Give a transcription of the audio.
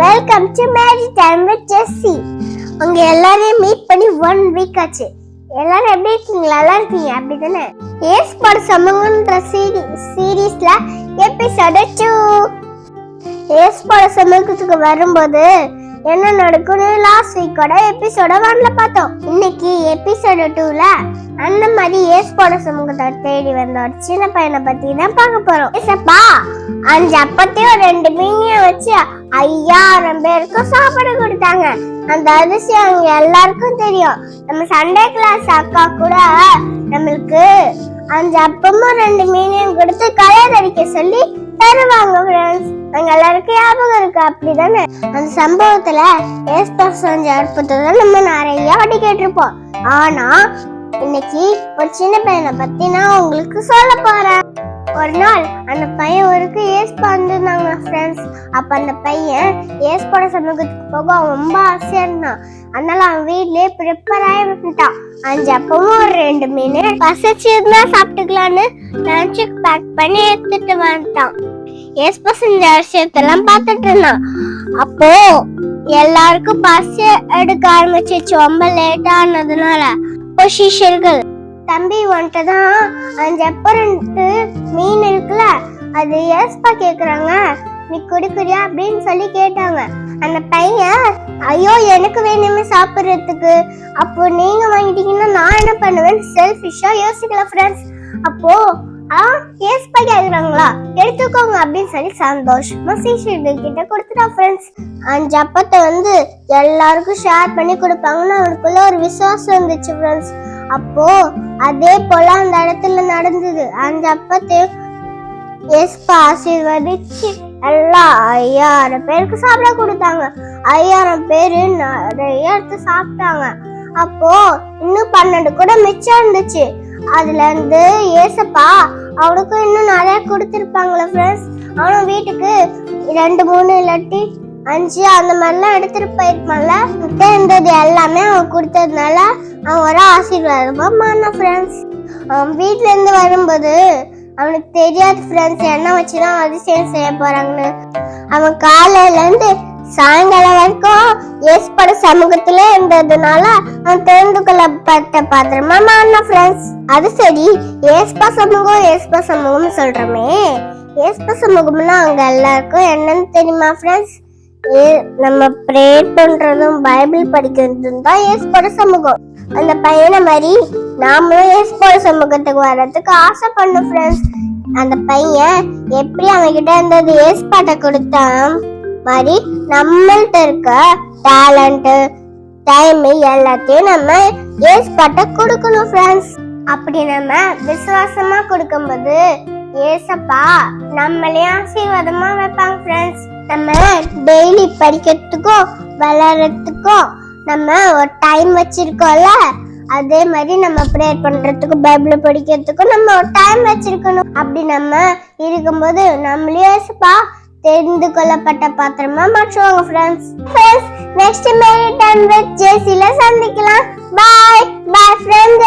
Welcome to Mary time with Jessie. உங்க எல்லாரையும் meet பண்ணி 1 வீக் ஆச்சு. எல்லாரும் எப்படி இருக்கீங்க? நல்லா இருக்கீங்க அப்படிதானே? ஏஸ் பட சமூகன்ற சீரீஸ்ல எபிசோட் 2 ஏஸ் பட சமூகத்துக்கு வரும்போது என்ன நடக்கும்னு லாஸ்ட் வீக்கோட எபிசோட 1ல பார்த்தோம். இன்னைக்கு எபிசோட் 2ல அந்த மாதிரி ஏஸ் பட சமூகத்தை தேடி வந்த ஒரு சின்ன பையனை பத்தி தான் பார்க்க போறோம். ஏசப்பா 5 அப்பத்தையும் 2 மீனையும் வச்சு 5000 பேருக்கு சாப்பாடு கொடுத்தாங்க. அந்த அதிசயம் அவங்க எல்லாருக்கும் தெரியும். நம்ம சண்டே கிளாஸ் அக்கா கூட நம்மளுக்கு 5 அப்பமும் 2 மீனையும் கொடுத்து கலர் அடிக்க சொல்லி தருவாங்க ஃப்ரெண்ட்ஸ். அங்க எல்லாருக்கும் ஞாபகம் இருக்கு அப்படிதானே? அந்த சம்பவத்துல ஏசப்பா செஞ்ச அற்புதத்தை நம்ம நிறைய வாட்டி கேட்டிருப்போம். ஆனா இன்னைக்கு ஒரு சின்ன பையனை பத்தி நான் உங்களுக்கு சொல்ல போறேன். ஒரு நாள் அந்த பையன் ஊருக்கு ஏசப்பா வந்திருந்தாங்க ஃப்ரெண்ட்ஸ். அப்ப அந்த பையன் ஏசப்போட சமூகத்துக்கு போக ரொம்ப ஆசையா இருந்தான். அதனால அவன் வீட்லயே ப்ரிப்பேர் ஆகி விட்டுட்டான். 5 அப்பமும் 2 மீன் பசிச்சிருந்தா சாப்பிட்டுக்கலான்னு லஞ்சுக்கு பேக் பண்ணி எடுத்துட்டு வந்துட்டான். ஏசப்பா செஞ்ச விஷயத்தெல்லாம் பார்த்துட்டு இருந்தான். அப்போ எல்லாருக்கும் பசி எடுக்க ஆரம்பிச்சிச்சு. ரொம்ப லேட் ஆனதுனால பொசிஷர்கள் தம்பி வந்துட்டு தான் 5 அப்பம் 2 மீன் இருக்குல்ல, அது ஏசப்பா கேக்குறாங்க, நீ குடிக்குறியா அப்படின்னு சொல்லி கேட்டாங்க. அந்த பையன் ஐயோ எனக்கு வேணுமே சாப்பிடுறதுக்கு, அப்போ நீங்க வாங்கிட்டீங்கன்னா நான் என்ன பண்ணுவேன் செல்ஃபிஷா யோசிக்கல ஃப்ரெண்ட்ஸ். அப்போ ஏசப்பா கேக்குறாங்களா எடுத்துக்கோங்க அப்படின்னு சொல்லி சந்தோஷமா சீஷர்கள் கிட்ட கொடுத்துட்டான் ஃப்ரெண்ட்ஸ். 5 அப்பத்தை எல்லாருக்கும் ஷேர் பண்ணி கொடுப்பாங்கன்னு அவனுக்குள்ள ஒரு விசுவாசம் இருந்துச்சு ஃப்ரெண்ட்ஸ். அப்போ அதே போல அந்த இடத்துல நடந்தது. 5 அப்பத்தையும் ஏசப்பா ஆசீர்வதிச்சு எல்லாம் 5000 பேருக்கு சாப்பிட கொடுத்தாங்க. 5000 பேரு நிறைய எடுத்து சாப்பிட்டாங்க. அப்போ இன்னும் 12 கூட மிச்சம் இருந்துச்சு. அதுல இருந்து ஏசப்பா அவனுக்கு இன்னும் நிறைய கொடுத்திருப்பாங்களே ஃப்ரெண்ட்ஸ். அவனும் வீட்டுக்கு 2 3 இல்லாட்டி 5 அந்த மாதிரிலாம் எடுத்துட்டு போயிருப்பான்ல. இருந்தது எல்லாமே அவன் கொடுத்ததுனால அவன் ஒரு ஆசீர்வாதமா மாறின ஃப்ரெண்ட்ஸ். அவன் வீட்டுல இருந்து வரும்போது அவனுக்கு தெரியாது ஃப்ரெண்ட்ஸ் என்ன வச்சுதான் அதிசயம் செய்ய போறாங்கன்னு. அவன் காலையில இருந்து சாயங்காலம் வரைக்கும் ஏசப்பட சமூகத்துல இருந்ததுனால அவன் தெரிந்து கொள்ளப்பட்ட பாத்திரமா மாறின ஃப்ரெண்ட்ஸ். அது சரி, ஏசப்பா சமூகம் சொல்றோமே, ஏசப்பா சமூகம்னா அவங்க எல்லாருக்கும் என்னன்னு தெரியுமா ஃப்ரெண்ட்ஸ்? நம்ம ப்ரேயர் பண்றதும் பைபிள் படிக்கிறதும் தான் ஏசப்பட சமூகம். அந்த பையனை மாதிரி நாமளும் ஏசப்பட சமூகத்துக்கு வர்றதுக்கு ஆசை பண்ணோம் ஃப்ரெண்ட்ஸ். அந்த பையன் எப்படி அவன்கிட்ட இருந்தது ஏசப்பாட்ட கொடுத்தான் மாதிரி நம்மள்ட்ட இருக்க டேலண்ட் டைம் எல்லாத்தையும் நம்ம ஏசப்பாட்ட கொடுக்கணும் ஃப்ரெண்ட்ஸ். அப்படி நம்ம விசுவாசமா கொடுக்கும்போது ஏசப்பா நம்மளே ஆசீர்வாதமா வைப்பாங்க ஃப்ரெண்ட்ஸ். நம்ம டெய்லி படிக்கிறதுக்கும் வளர்றதுக்கும் நம்ம ஒரு டைம் வச்சிருக்கோம்ல, அதே மாதிரி நம்ம ப்ரேயர் பண்றதுக்கும் பைபிள் படிக்கிறதுக்கும் நம்ம ஒரு டைம் வச்சிருக்கணும். அப்படி நம்ம இருக்கும்போது நம்மளே ஏசப்பா தெரிந்து கொள்ளப்பட்ட பாத்திரமா மாற்றுவாங்க friends. Next Mary time with ஜெஸ்ஸில சந்திக்கலாம். Bye bye friends.